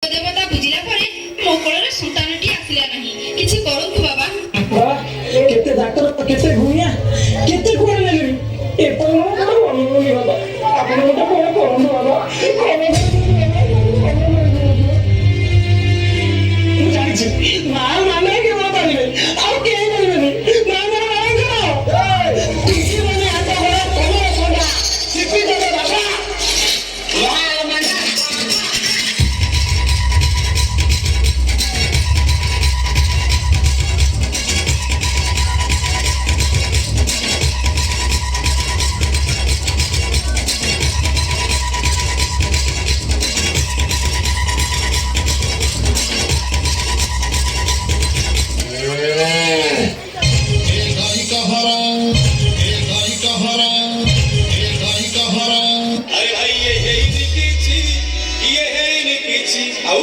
ଦେବତା ବୁଝିଲା ପରେ ମୋ କୋଳରେ ସନ୍ତାନଟି ଆସିଲା ନାହିଁ। କିଛି କରନ୍ତୁ ବାବା। କେତେ ଡାକ୍ତର କେତେ ଗୁଣିଆ କେତେ କୁଆଡେ ନେଲେଣି ଏପର୍ଯ୍ୟନ୍ତ ମୋର ଭଲ ହଉନି ବାବା। ଆପଣ ଗୋଟେ କଣ କରନ୍ତୁ ବାବା। ମୁଁ ଜାଣିଛି ମା ମାନେ କେବଳ ପାରିବେ ଆଉ କେହି ପାରିବେନି। ମା ମାନେ ହାତ ଗୋଡ଼ ତମର ସଣ୍ଡା ଶିଖି ଦେବେ ବାବା। अरे भाई ये है ही नहीं किसी, ये है ही नहीं किसी। आओ